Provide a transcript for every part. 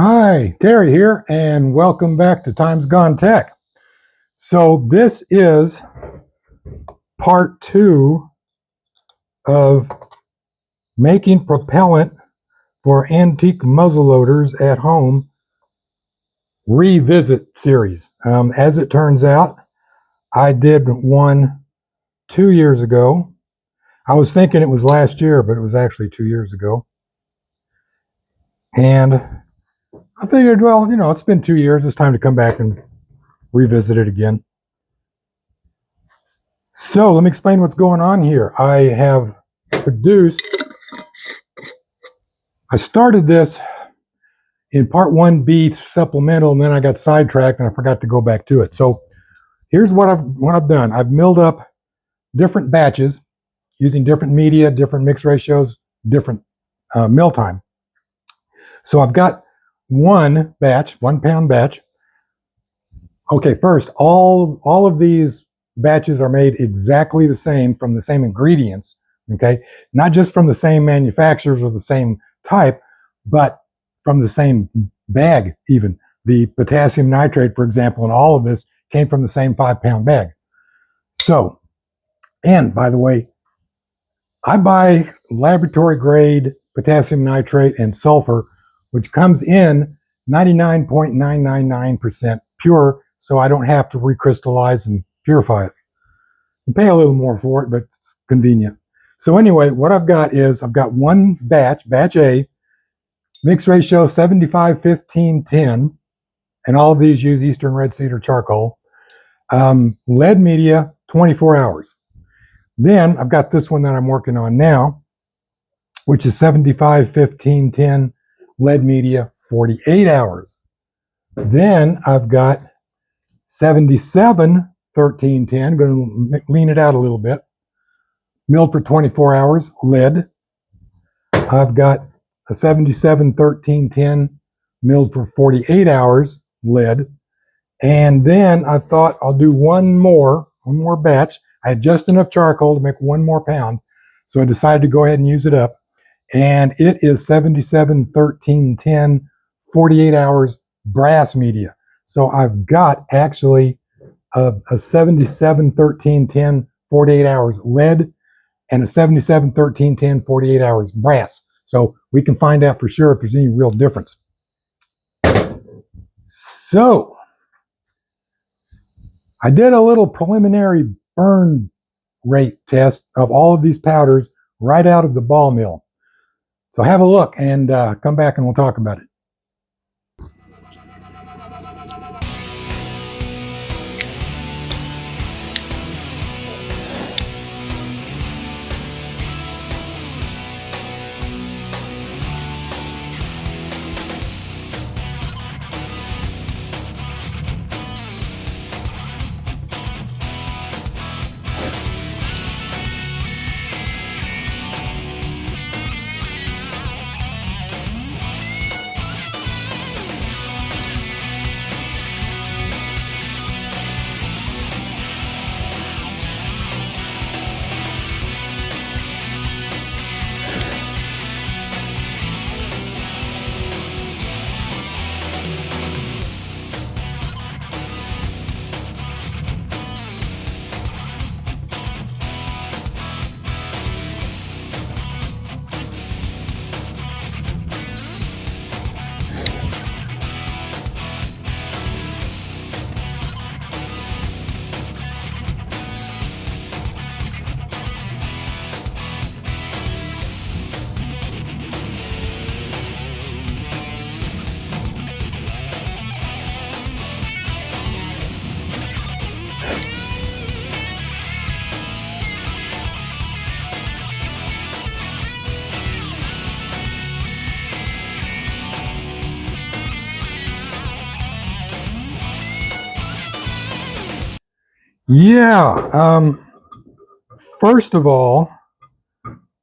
Hi, Terry here, and welcome back to Times Gone Tech. So this is part 2 of making propellant for antique muzzle loaders at home revisit series. As it turns out, I did one 2 years ago. I was thinking it was last year, but it was actually 2 years ago. And I figured, well, it's been 2 years. It's time to come back and revisit it again. So let me explain what's going on here. I started this in part 1B supplemental, and then I got sidetracked and I forgot to go back to it. So here's what I've done. I've milled up different batches using different media, different mix ratios, different mill time. So I've got one batch, 1 pound batch. Okay, first, all of these batches are made exactly the same from the same ingredients, okay? Not just from the same manufacturers or the same type, but from the same bag even. The potassium nitrate, for example, and all of this came from the same 5 pound bag. So, and by the way, I buy laboratory grade potassium nitrate and sulfur, which comes in 99.999% pure, so I don't have to recrystallize and purify it. You pay a little more for it, but it's convenient. So anyway, what I've got is I've got one batch A, mix ratio 75, 15, 10, and all of these use Eastern Red Cedar charcoal. Lead media, 24 hours. Then I've got this one that I'm working on now, which is 75, 15, 10, lead media, 48 hours. Then I've got 77, 13, 10, going to lean it out a little bit, milled for 24 hours, lead. I've got a 77, 13, 10, milled for 48 hours, lead. And then I thought I'll do one more batch. I had just enough charcoal to make 1 more pound, so I decided to go ahead and use it up. And it is 77, 13, 10, 48 hours brass media. So I've got actually a 77, 13, 10, 48 hours lead and a 77, 13, 10, 48 hours brass. So we can find out for sure if there's any real difference. So I did a little preliminary burn rate test of all of these powders right out of the ball mill. So have a look and come back and we'll talk about it. Yeah, first of all,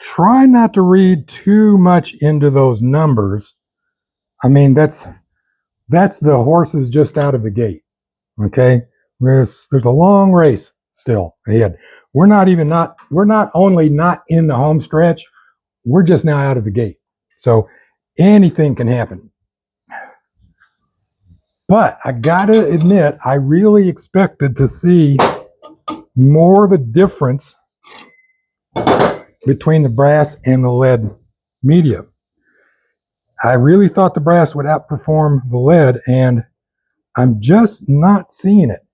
try not to read too much into those numbers. I mean, that's the horses just out of the gate. Okay, there's a long race still ahead. We're not only not in the home stretch, we're just now out of the gate. So anything can happen. But I gotta admit, I really expected to see more of a difference between the brass and the lead media. I really thought the brass would outperform the lead, and I'm just not seeing it.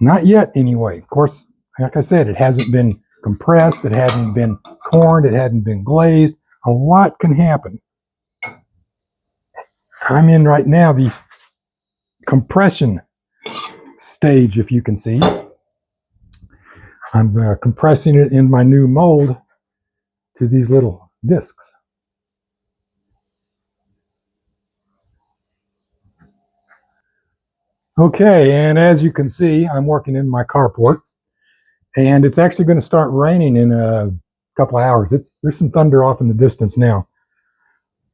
Not yet, anyway. Of course, like I said, it hasn't been compressed, it hadn't been corned, it hadn't been glazed. A lot can happen. I'm in right now the compression stage, if you can see. I'm compressing it in my new mold to these little discs. Okay, and as you can see, I'm working in my carport, and it's actually going to start raining in a couple of hours. There's some thunder off in the distance now.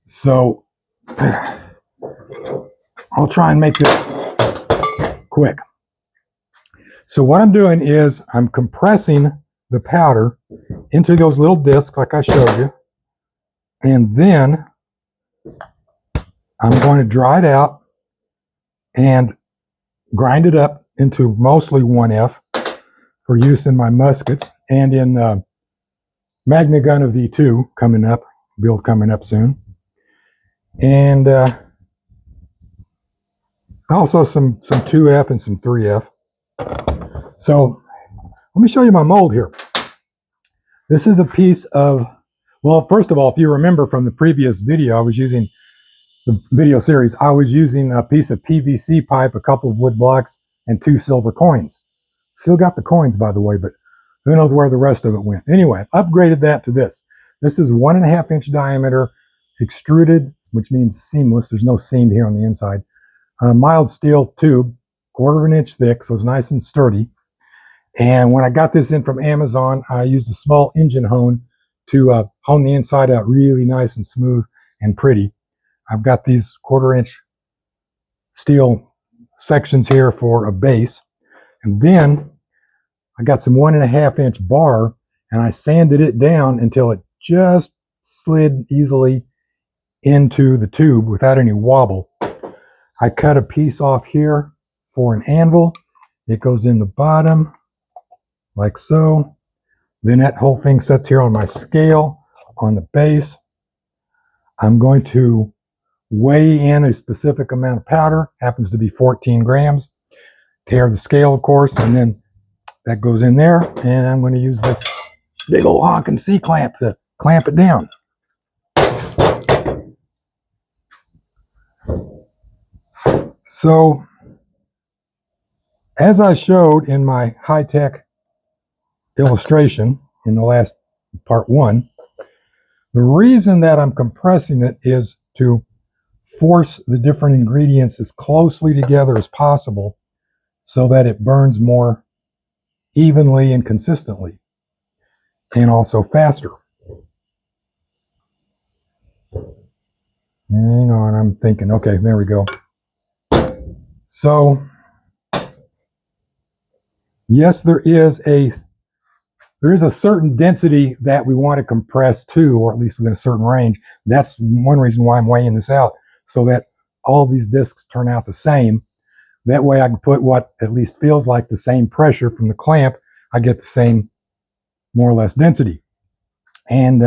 So I'll try and make this quick. So what I'm doing is I'm compressing the powder into those little discs like I showed you, and then I'm going to dry it out and grind it up into mostly 1F for use in my muskets and in Magna Gun of V2 coming up, build coming up soon. And also some 2F and some 3F. So let me show you my mold here. This is a piece of, well, first of all, if you remember from the previous video, I was using the video series, I was using a piece of PVC pipe, a couple of wood blocks, and 2 silver coins. Still got the coins, by the way, but who knows where the rest of it went. Anyway, upgraded that to this. This is 1.5-inch diameter, extruded, which means seamless. There's no seam here on the inside. Mild steel tube, 1/4 inch thick, so it's nice and sturdy. And when I got this in from Amazon, I used a small engine hone to hone the inside out really nice and smooth and pretty. I've got these 1/4 inch steel sections here for a base. And then I got some 1.5-inch bar, and I sanded it down until it just slid easily into the tube without any wobble. I cut a piece off here for an anvil. It goes in the bottom like so. Then that whole thing sits here on my scale on the base. I'm going to weigh in a specific amount of powder, happens to be 14 grams. Tear the scale, of course, and then that goes in there, and I'm going to use this big old honking C-clamp to clamp it down. So, as I showed in my high-tech illustration in the last part 1, the reason that I'm compressing it is to force the different ingredients as closely together as possible so that it burns more evenly and consistently, and also faster. Hang on, I'm thinking, okay, there we go. So, yes, there is a certain density that we want to compress to, or at least within a certain range. That's one reason why I'm weighing this out, so that all these discs turn out the same. That way I can put what at least feels like the same pressure from the clamp. I get the same, more or less, density. And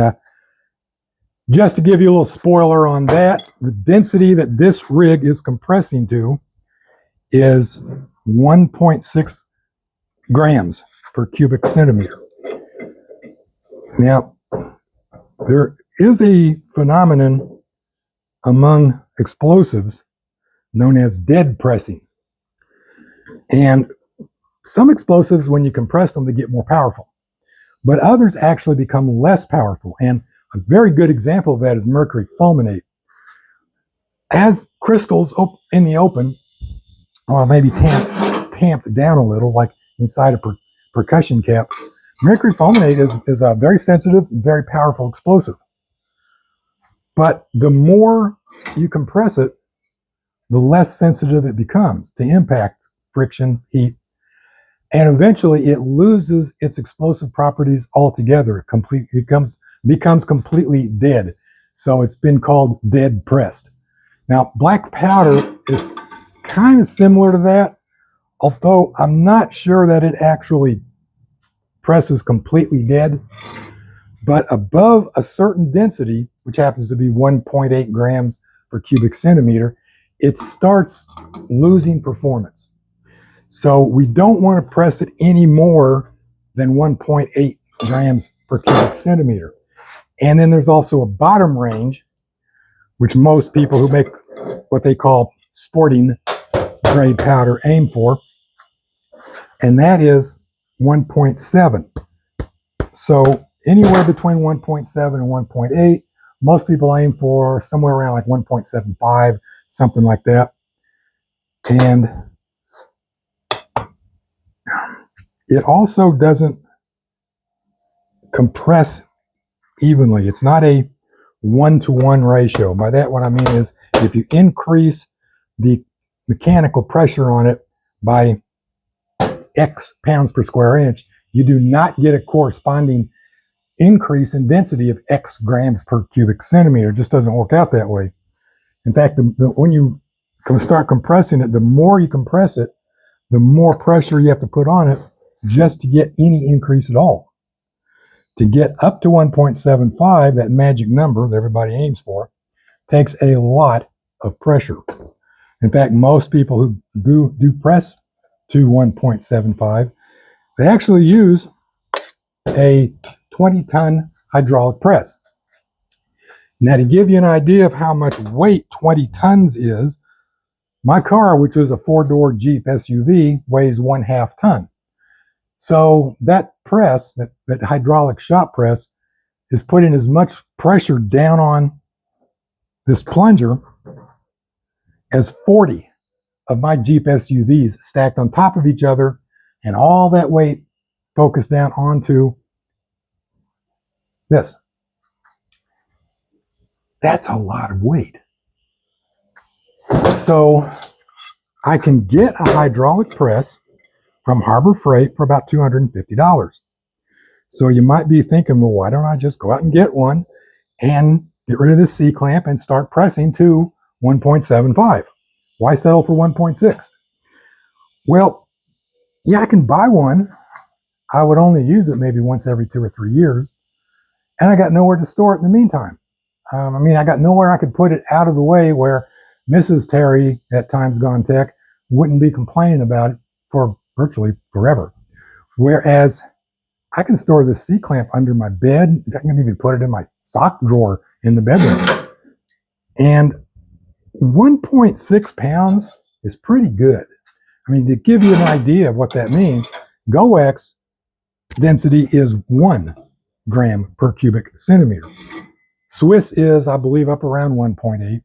just to give you a little spoiler on that, the density that this rig is compressing to is 1.6 grams per cubic centimeter. Now, there is a phenomenon among explosives known as dead pressing. And some explosives, when you compress them, they get more powerful. But others actually become less powerful. And a very good example of that is mercury fulminate. As crystals in the open, or maybe tamped down a little, like inside a percussion cap, mercury fulminate is a very sensitive, very powerful explosive. But the more you compress it, the less sensitive it becomes to impact, friction, heat, and eventually it loses its explosive properties altogether. It becomes completely dead. So it's been called dead pressed. Now, black powder is kind of similar to that, although I'm not sure that it actually presses completely dead. But above a certain density, which happens to be 1.8 grams per cubic centimeter, it starts losing performance. So we don't want to press it any more than 1.8 grams per cubic centimeter. And then there's also a bottom range, which most people who make what they call sporting grade powder aim for, and that is 1.7. So anywhere between 1.7 and 1.8, most people aim for somewhere around like 1.75, something like that. And it also doesn't compress evenly. It's not a 1-to-1 ratio. By that, what I mean is if you increase the mechanical pressure on it by X pounds per square inch, you do not get a corresponding increase in density of X grams per cubic centimeter. It just doesn't work out that way. In fact, when you start compressing it, the more you compress it, the more pressure you have to put on it just to get any increase at all. To get up to 1.75, that magic number that everybody aims for, takes a lot of pressure. In fact, most people who do press to 1.75, they actually use a 20-ton hydraulic press. Now, to give you an idea of how much weight 20 tons is, my car, which was a 4-door Jeep SUV, weighs 1/2 ton. So that press, that hydraulic shop press, is putting as much pressure down on this plunger as 40 of my Jeep SUVs stacked on top of each other, and all that weight focused down onto this. That's a lot of weight. So I can get a hydraulic press from Harbor Freight for about $250. So you might be thinking, well, why don't I just go out and get one and get rid of this C-clamp and start pressing to 1.75? Why settle for 1.6? Well, yeah, I can buy one. I would only use it maybe once every 2 or 3 years. And I got nowhere to store it in the meantime. I got nowhere I could put it out of the way where Mrs. Terry at Times Gone Tech wouldn't be complaining about it for virtually forever. Whereas I can store the C-clamp under my bed. I can even put it in my sock drawer in the bedroom. And 1.6 pounds is pretty good. I mean, to give you an idea of what that means, GoX density is 1 gram per cubic centimeter. Swiss is, I believe, up around 1.8,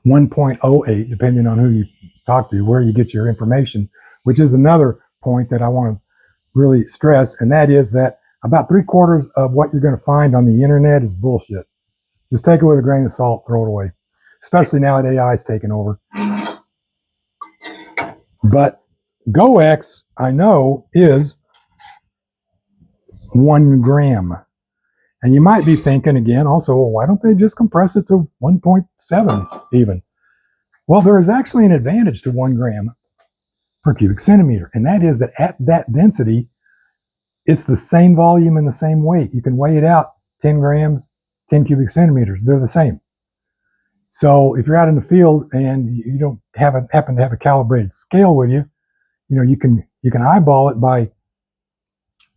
1.08, depending on who you talk to, where you get your information, which is another point that I want to really stress, and that is that about 3/4 of what you're going to find on the internet is bullshit. Just take it with a grain of salt, throw it away, especially now that AI is taking over. But GoX, I know, is 1 gram. And you might be thinking again also, well, why don't they just compress it to 1.7 even? Well, there is actually an advantage to 1 gram per cubic centimeter, and that is that at that density, it's the same volume and the same weight. You can weigh it out 10 grams, 10 cubic centimeters. They're the same. So if you're out in the field and you don't happen to have a calibrated scale with you, you can eyeball it by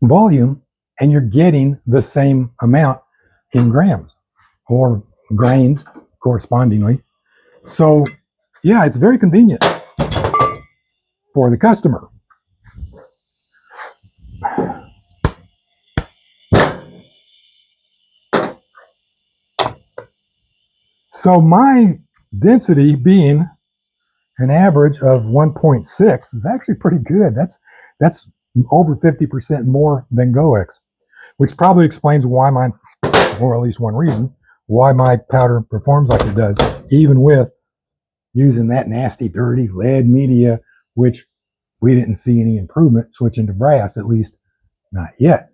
volume, and you're getting the same amount in grams or grains correspondingly. So yeah, it's very convenient for the customer. So my density being an average of 1.6 is actually pretty good. That's over 50% more than GoX, which probably explains why or at least one reason, why my powder performs like it does, even with using that nasty, dirty lead media, which we didn't see any improvement switching to brass, at least not yet.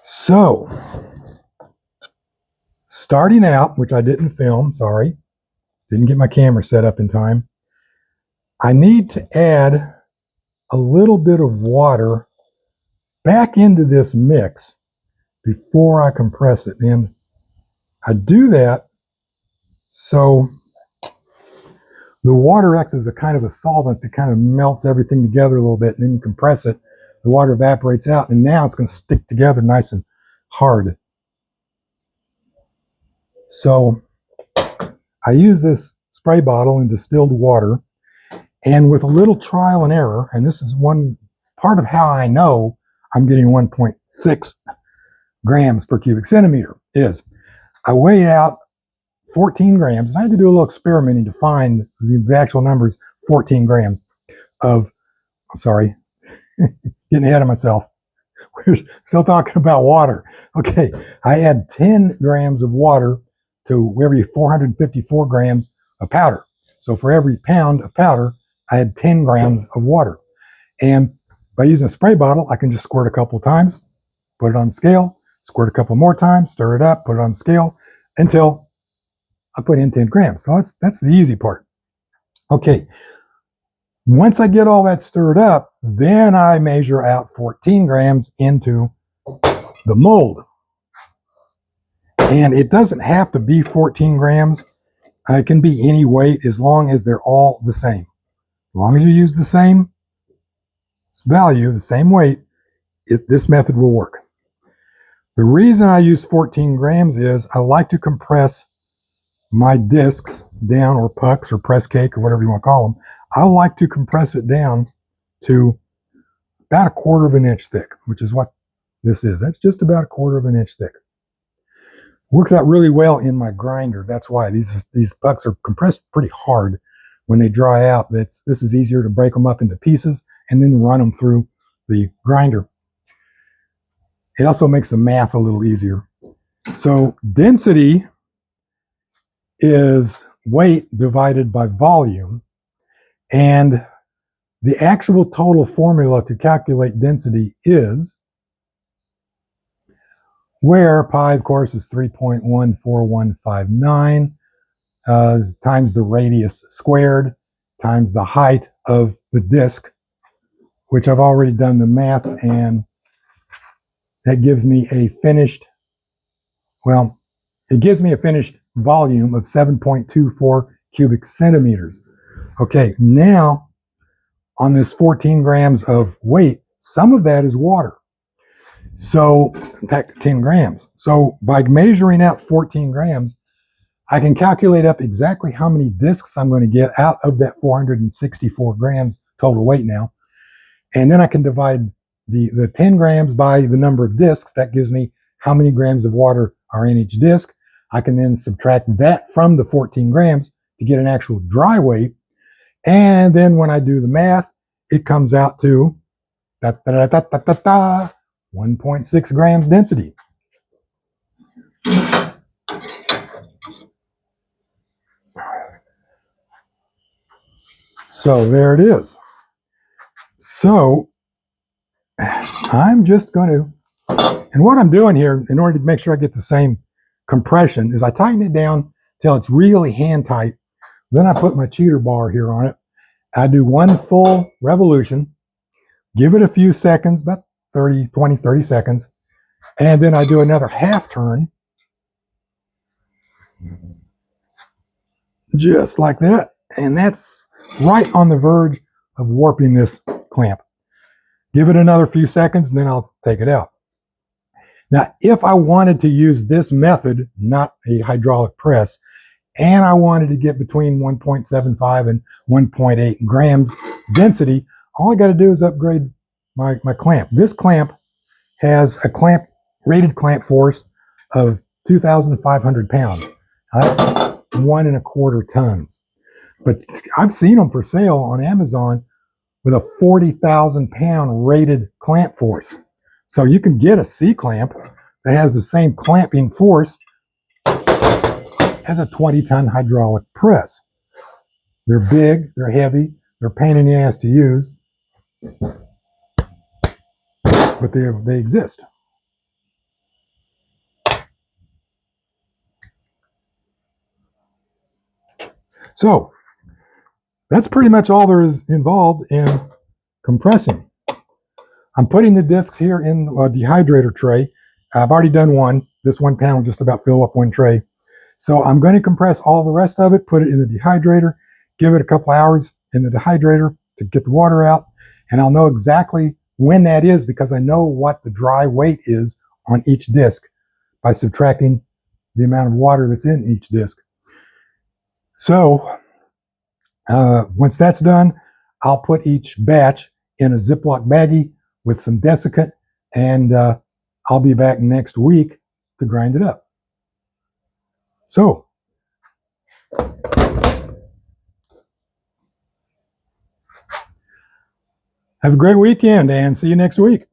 So, starting out, which I didn't film, sorry, Didn't get my camera set up in time. I need to add a little bit of water back into this mix before I compress it. And I do that so the water acts as a kind of a solvent that kind of melts everything together a little bit, and then you compress it, the water evaporates out, and now it's going to stick together nice and hard. So I use this spray bottle in distilled water, and with a little trial and error, and this is one part of how I know I'm getting 1.6 grams per cubic centimeter, is I weigh out 14 grams, and I had to do a little experimenting to find the actual numbers, 14 grams of, I'm sorry, getting ahead of myself. We're still talking about water. Okay, I add 10 grams of water to every 454 grams of powder. So for every pound of powder, I add 10 grams of water. And by using a spray bottle, I can just squirt a couple times, put it on the scale, squirt a couple more times, stir it up, put it on the scale until I put in 10 grams. So that's the easy part. Okay, once I get all that stirred up, then I measure out 14 grams into the mold. And it doesn't have to be 14 grams. It can be any weight as long as they're all the same. As long as you use the same value, the same weight, this method will work. The reason I use 14 grams is I like to compress my discs down, or pucks, or press cake, or whatever you want to call them. I like to compress it down to about 1/4 of an inch thick, which is what this is. That's just about 1/4 of an inch thick. Works out really well in my grinder. That's why these pucks are compressed pretty hard. When they dry out, this is easier to break them up into pieces and then run them through the grinder. It also makes the math a little easier. So density is weight divided by volume, and the actual total formula to calculate density is, where pi, of course, is 3.14159 times the radius squared times the height of the disk, which I've already done the math, and that gives me a finished, well, it gives me a finished volume of 7.24 cubic centimeters. Okay, now on this 14 grams of weight, some of that is water. So, in fact, 10 grams. So by measuring out 14 grams, I can calculate up exactly how many discs I'm going to get out of that 464 grams total weight now. And then I can divide the 10 grams by the number of discs. That gives me how many grams of water are in each disc. I can then subtract that from the 14 grams to get an actual dry weight. And then when I do the math, it comes out to 1.6 grams density. So there it is. So I'm just going to, and what I'm doing here in order to make sure I get the same compression is I tighten it down till it's really hand tight. Then I put my cheater bar here on it. I do one full revolution, give it a few seconds, about 30 seconds. And then I do another half turn, just like that. And that's right on the verge of warping this clamp. Give it another few seconds, and then I'll take it out. Now, if I wanted to use this method, not a hydraulic press, and I wanted to get between 1.75 and 1.8 grams density, all I got to do is upgrade my clamp. This clamp has a rated clamp force of 2,500 pounds. Now, that's 1 1/4 tons. But I've seen them for sale on Amazon with a 40,000 pound rated clamp force. So you can get a C clamp that has the same clamping force as a 20-ton hydraulic press. They're big, they're heavy, they're a pain in the ass to use, but they exist. So that's pretty much all there is involved in compressing. I'm putting the discs here in a dehydrator tray. I've already done one. This 1 pound just about fill up one tray. So I'm going to compress all the rest of it, put it in the dehydrator, give it a couple hours in the dehydrator to get the water out, and I'll know exactly when that is because I know what the dry weight is on each disc by subtracting the amount of water that's in each disc. So once that's done, I'll put each batch in a Ziploc baggie with some desiccant, and I'll be back next week to grind it up. So, have a great weekend and see you next week.